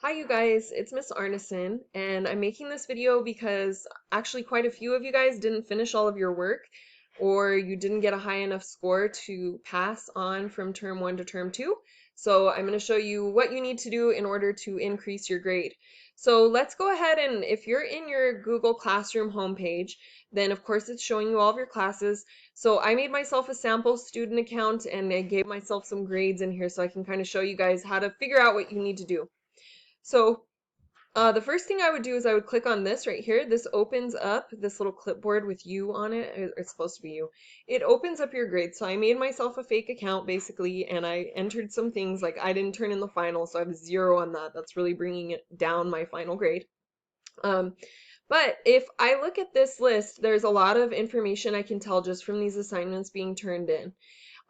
Hi you guys, it's Miss Arneson, and I'm making this video because actually quite a few of you guys didn't finish all of your work, or you didn't get a high enough score to pass on from term 1 to term 2. So I'm going to show you what you need to do in order to increase your grade. So let's go ahead, and if you're in your Google Classroom homepage, then of course it's showing you all of your classes. So I made myself a sample student account and I gave myself some grades in here so I can kind of show you guys how to figure out what you need to do. So the first thing I would do is I would click on this right here. This opens up this little clipboard with you on it. It's supposed to be you. It opens up your grade. So I made myself a fake account basically, and I entered some things like I didn't turn in the final, so I have a 0 on that. That's really bringing it down my final grade. Um, but if I look at this list, there's a lot of information I can tell just from these assignments being turned in.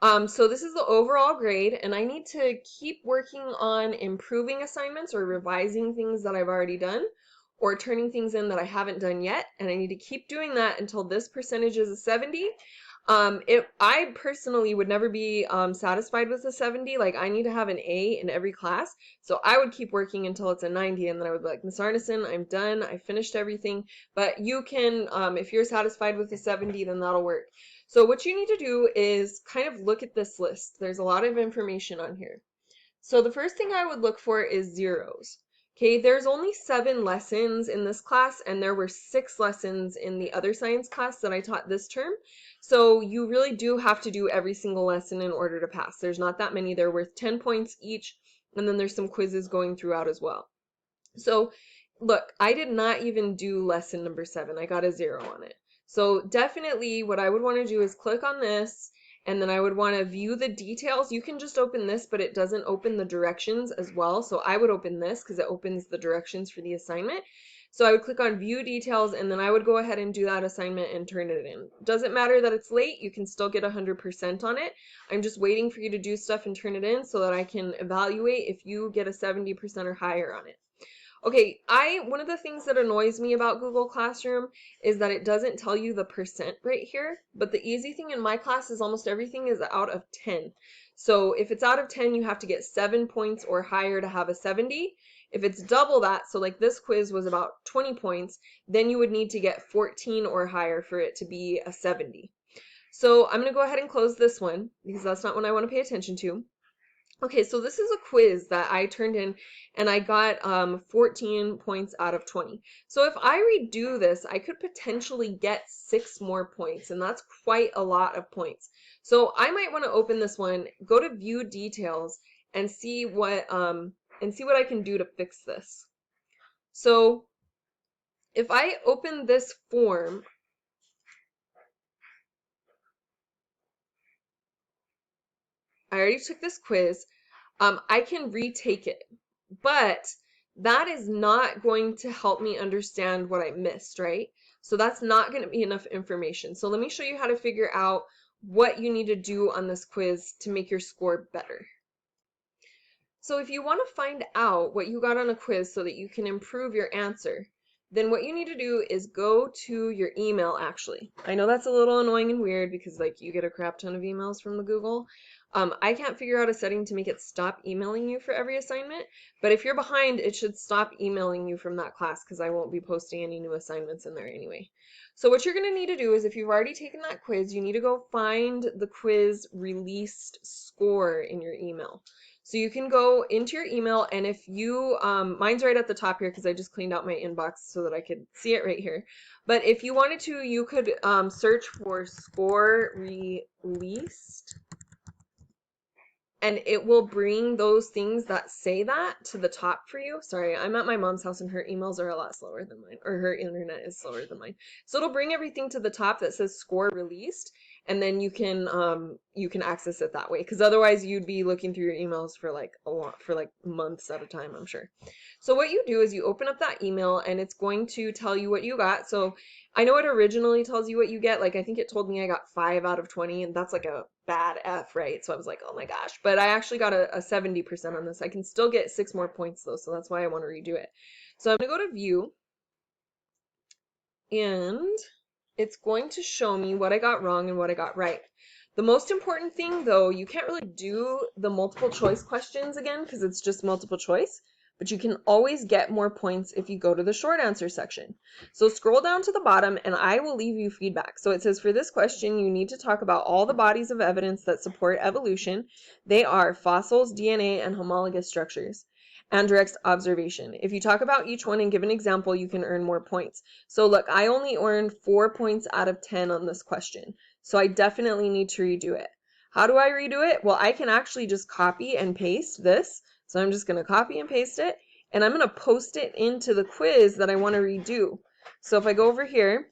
So this is the overall grade, and I need to keep working on improving assignments or revising things that I've already done or turning things in that I haven't done yet, and I need to keep doing that until this percentage is a 70. I personally would never be satisfied with a 70. Like, I need to have an A in every class, so I would keep working until it's a 90, and then I would be like, Miss Arneson, I'm done, I finished everything. But you can, if you're satisfied with a 70, then that'll work. So what you need to do is kind of look at this list. There's a lot of information on here. So the first thing I would look for is zeros. Okay, there's only 7 lessons in this class, and there were 6 lessons in the other science class that I taught this term. So you really do have to do every single lesson in order to pass. There's not that many. They're worth 10 points each, and then there's some quizzes going throughout as well. So look, I did not even do lesson number 7. I got a 0 on it. So definitely what I would want to do is click on this, and then I would want to view the details. You can just open this, but it doesn't open the directions as well. So I would open this because it opens the directions for the assignment. So I would click on view details, and then I would go ahead and do that assignment and turn it in. Doesn't matter that it's late, you can still get 100% on it. I'm just waiting for you to do stuff and turn it in so that I can evaluate if you get a 70% or higher on it. Okay, one of the things that annoys me about Google Classroom is that it doesn't tell you the percent right here, but the easy thing in my class is almost everything is out of 10. So if it's out of 10, you have to get 7 points or higher to have a 70. If it's double that, so like this quiz was about 20 points, then you would need to get 14 or higher for it to be a 70. So I'm going to go ahead and close this one because that's not what I want to pay attention to. Okay, so this is a quiz that I turned in and I got 14 points out of 20. So if I redo this, I could potentially get 6 more points, and that's quite a lot of points. So I might want to open this one, go to view details, and see what I can do to fix this. So if I open this form, I already took this quiz. I can retake it, but that is not going to help me understand what I missed, right? So that's not going to be enough information. So let me show you how to figure out what you need to do on this quiz to make your score better. So if you want to find out what you got on a quiz so that you can improve your answer, then what you need to do is go to your email actually. I know that's a little annoying and weird because like you get a crap ton of emails from the Google. I can't figure out a setting to make it stop emailing you for every assignment, but if you're behind, it should stop emailing you from that class because I won't be posting any new assignments in there anyway. So what you're going to need to do is if you've already taken that quiz, you need to go find the quiz released score in your email. So you can go into your email, and if you, mine's right at the top here because I just cleaned out my inbox so that I could see it right here. But if you wanted to, you could search for score released, and it will bring those things that say that to the top for you. Sorry, I'm at my mom's house and her emails are a lot slower than mine, or her internet is slower than mine. So it'll bring everything to the top that says score released, and then you can access it that way. Because otherwise you'd be looking through your emails for like months at a time, I'm sure. So what you do is you open up that email and it's going to tell you what you got. So I know it originally tells you what you get. Like I think it told me I got 5 out of 20, and that's like a bad F, right? So I was like, oh my gosh. But I actually got a 70% on this. I can still get 6 more points though, so that's why I want to redo it. So I'm going to go to view, and it's going to show me what I got wrong and what I got right. The most important thing though, you can't really do the multiple choice questions again because it's just multiple choice. but you can always get more points if you go to the short answer section. So scroll down to the bottom and I will leave you feedback. So it says for this question, you need to talk about all the bodies of evidence that support evolution. They are fossils, DNA, and homologous structures, and direct observation. If you talk about each one and give an example, you can earn more points. So look, I only earned 4 points out of 10 on this question. So I definitely need to redo it. How do I redo it? Well, I can actually just copy and paste this. So I'm just going to copy and paste it, and I'm going to post it into the quiz that I want to redo. So if I go over here,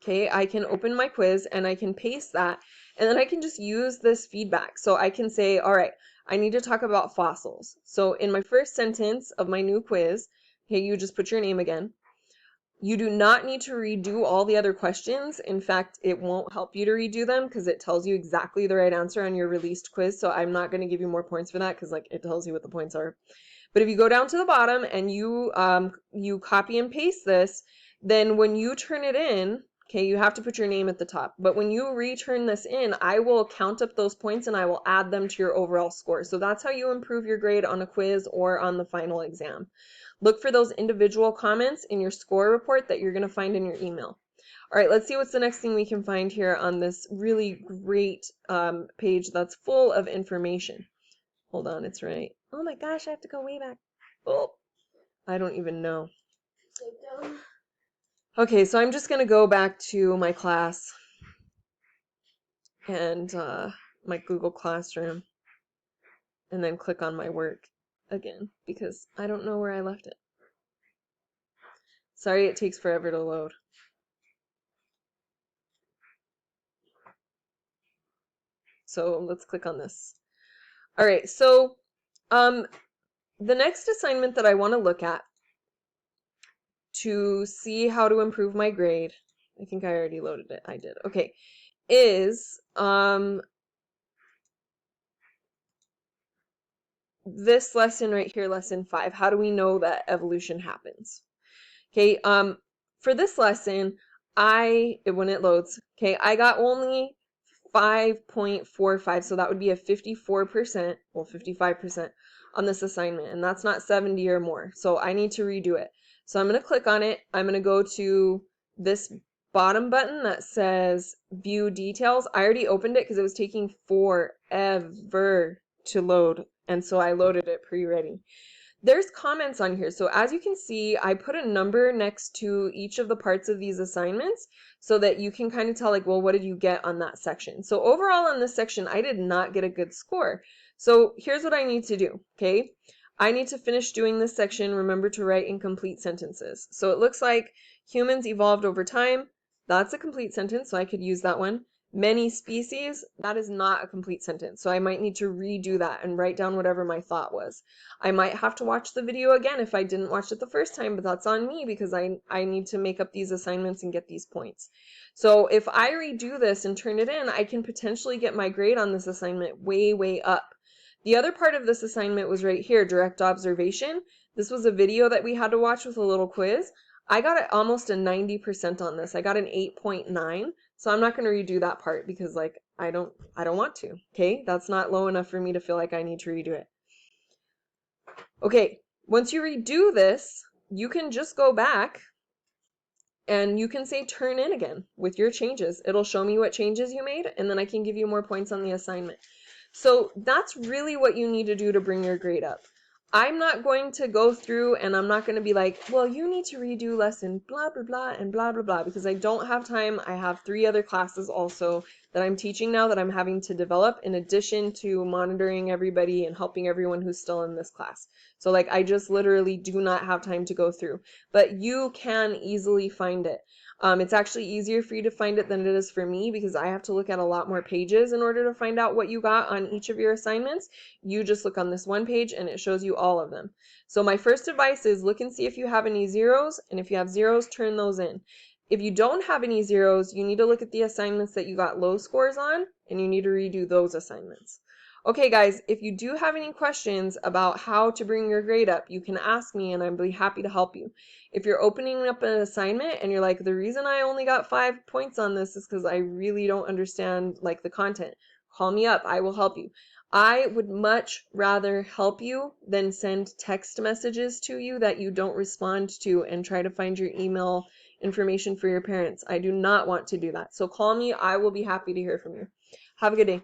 okay, I can open my quiz and I can paste that, and then I can just use this feedback. So I can say, all right, I need to talk about fossils. So in my first sentence of my new quiz, okay, you just put your name again. You do not need to redo all the other questions. In fact, it won't help you to redo them because it tells you exactly the right answer on your released quiz. So I'm not going to give you more points for that because like it tells you what the points are. But if you go down to the bottom and you copy and paste this, then when you turn it in, okay, you have to put your name at the top. But when you return this in, I will count up those points and I will add them to your overall score. So that's how you improve your grade on a quiz or on the final exam. Look for those individual comments in your score report that you're going to find in your email. All right, let's see what's the next thing we can find here on this really great page that's full of information. Hold on, it's right. Oh my gosh, I have to go way back. Oh, I don't even know. Okay, so I'm just going to go back to my class and my Google Classroom and then click on my work again because I don't know where I left it. Sorry, it takes forever to load. So let's click on this. All right, so the next assignment that I want to look at to see how to improve my grade, I think I already loaded it. I did. Okay, is this lesson right here, lesson 5. How do we know that evolution happens? Okay, for this lesson, when it loads, okay, I got only 5.45, so that would be a 54%, well, 55% on this assignment, and that's not 70 or more, so I need to redo it. So I'm going to click on it. I'm going to go to this bottom button that says View Details. I already opened it because it was taking forever to load, and so I loaded it pre-ready. There's comments on here. So as you can see, I put a number next to each of the parts of these assignments so that you can kind of tell like, well, what did you get on that section? So overall on this section, I did not get a good score. So here's what I need to do, okay? I need to finish doing this section. Remember to write incomplete sentences. So it looks like humans evolved over time. That's a complete sentence, so I could use that one. Many species, that is not a complete sentence. So I might need to redo that and write down whatever my thought was. I might have to watch the video again if I didn't watch it the first time, but that's on me because I need to make up these assignments and get these points. So if I redo this and turn it in, I can potentially get my grade on this assignment way, way up. The other part of this assignment was right here, direct observation. This was a video that we had to watch with a little quiz. I got almost a 90% on this. I got an 8.9. So I'm not going to redo that part because like I don't want to. Okay? That's not low enough for me to feel like I need to redo it. Okay, once you redo this, you can just go back and you can say turn in again with your changes. It'll show me what changes you made and then I can give you more points on the assignment. So that's really what you need to do to bring your grade up. I'm not going to go through and I'm not going to be like, well, you need to redo lesson blah, blah, blah, and blah, blah, blah, because I don't have time. I have 3 other classes also that I'm teaching now that I'm having to develop in addition to monitoring everybody and helping everyone who's still in this class. So like, I just literally do not have time to go through, but you can easily find it. It's actually easier for you to find it than it is for me because I have to look at a lot more pages in order to find out what you got on each of your assignments. You just look on this one page and it shows you all of them. So my first advice is look and see if you have any zeros, and if you have zeros, turn those in. If you don't have any zeros, you need to look at the assignments that you got low scores on and you need to redo those assignments. Okay guys, if you do have any questions about how to bring your grade up, you can ask me and I'd be happy to help you. If you're opening up an assignment and you're like, the reason I only got 5 points on this is because I really don't understand like the content, call me up. I will help you. I would much rather help you than send text messages to you that you don't respond to and try to find your email information for your parents. I do not want to do that. So call me. I will be happy to hear from you. Have a good day.